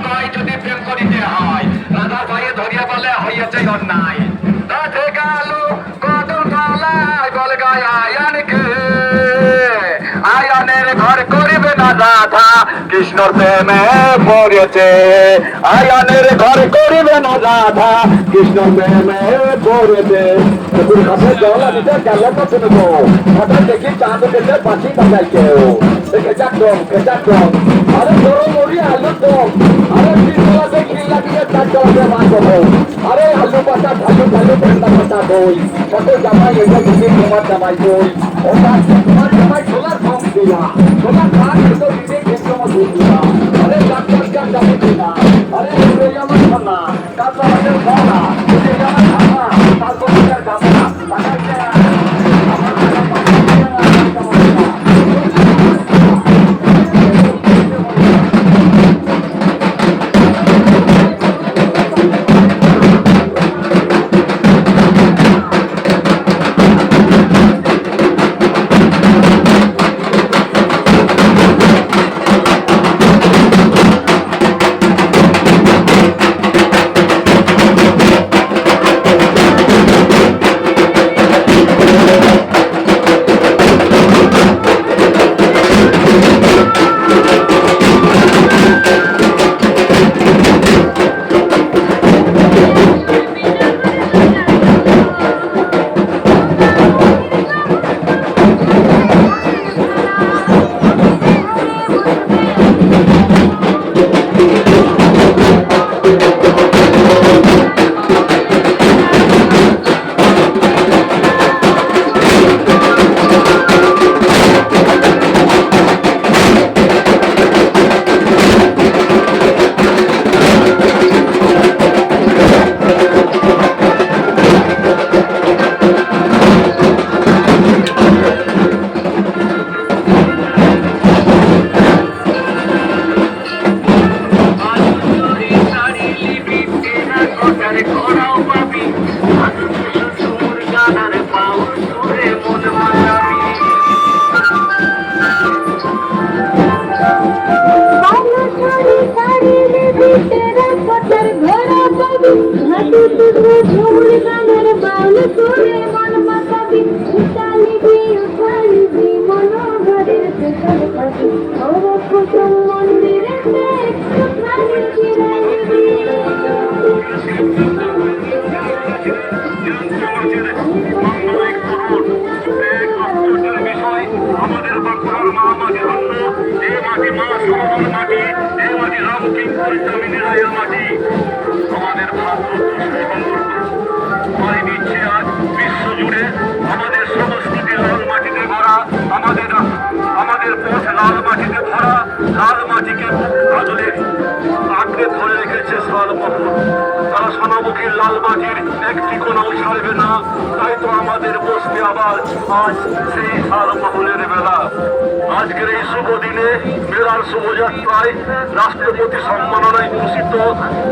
ভাই যদি প্রেম করিতে হয় রাধার ভাইয়ে ধরিয়া বলে হইয়াছে অন্যায় রাধে গেল কদম তলায় বল গায় আয়ানকে আয়ানের ঘর করিবে না রাধা কৃষ্ণর প্রেমে পড়েছে আয়ানের ঘর করিবে না রাধা কৃষ্ণর প্রেমে পড়েছে কাছে জল দিতে গেল তো শুনবো হঠাৎ দেখি চাঁদ উঠেছে পাখি বাজাই কেউ খেচাক্রম আরে বড় মরি আলু কম আরে তিনতলাতে খিল লাগিয়ে চারতলাতে মাছ আরে আলু পাতা ঢালু ঠান্ডা পাতা দই কত জামাই এটা দিদি তোমার জামাই দই তোমার জামাই ছোলার কম দিলা ছোলার খান তো দিদি খেতে আমার দুধ দিলা আরে ডাক্তার যাবে কিনা আরে আমার খানা কাঁচা আমাদের খানা আমার খানা তারপর খানা লাল মাটির একটি কোনাও ছাড়বে না তাই তো আমাদের বসতে আবার আজ সেই শাল মহলের বেলা আজকের এই শুভ দিনে মেলার শুভযাত্রায় রাষ্ট্রপতি সম্মাননায় ভূষিত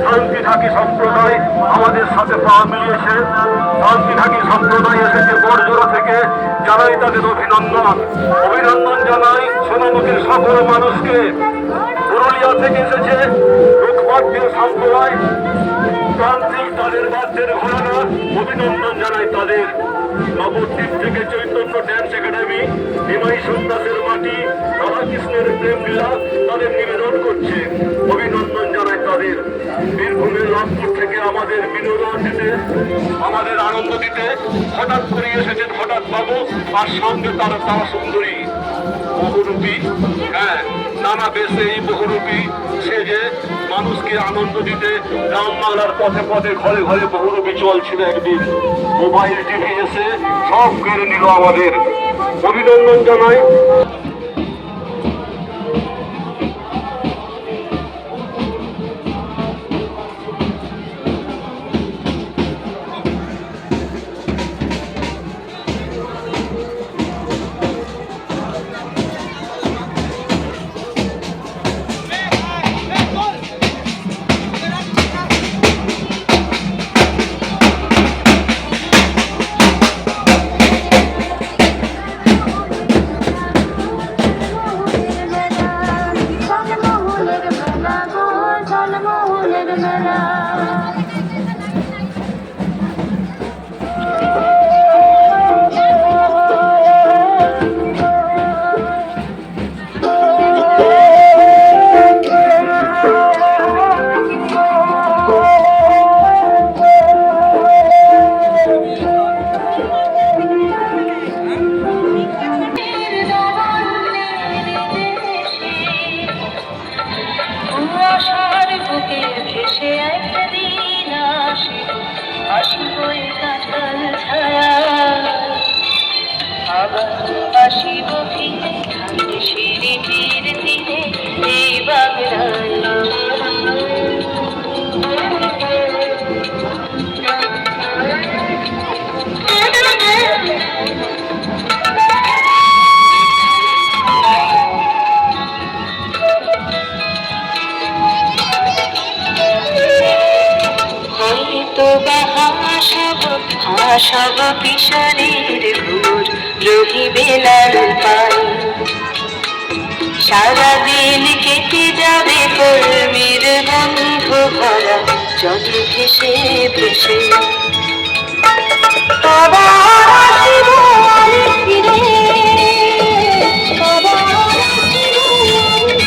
শান্তি ঢাকি সম্প্রদায় আমাদের সাথে পা মিলিয়েছে শান্তি ঢাকি সম্প্রদায় এসেছে বড়জোড়া থেকে জানাই তাদের অভিনন্দন জানাই সোনামুখীর সকল মানুষকে পুরুলিয়া থেকে এসেছে লোকবাদ্যের সম্প্রদায় প্রান্তিক তাদের বাদ্যের ঘোড়ারা অভিনন্দন জানাই তাদের নবদ্বীপ থেকে চৈতন্য ড্যান্স একাডেমি নিমাই সন্ন্যাসের মাটি রাধাকৃষ্ণের প্রেম লীলা তাদের নিবেদন করছে অভিনন্দন জানাই তাদের বীরভূমের লাভপুর থেকে আমাদের বিনোদন দিতে আমাদের আনন্দ দিতে হঠাৎ করে এসেছেন হঠাৎ বাবু আর সঙ্গে তারা তারা সুন্দরী বহুরূপী হ্যাঁ নানা বেশে এই বহুরূপী সেজে মানুষকে আনন্দ দিতে রামবাংলার পথে পথে ঘরে ঘরে বহুরূপী চলছিল একদিন মোবাইল টিভি এসে সব কেড়ে নিল আমাদের অভিনন্দন জানাই লালমোহনের মেলা। আশার বুকে ভেসে একদিন আসিব এই কাঁঠাল ছায়া, আবার আসিব ফিরে সিঁড়িটির তীরে এই বাগড়ায়। হাসব কিশোরীর ভোর রহিবে লাল পাই, সারাদিন কেটে যাবে কর্মীর বন্ধ ভরা জল ভেসে ভেসে। আবার আসিব আমি ফিরে, আবার আসিব আমি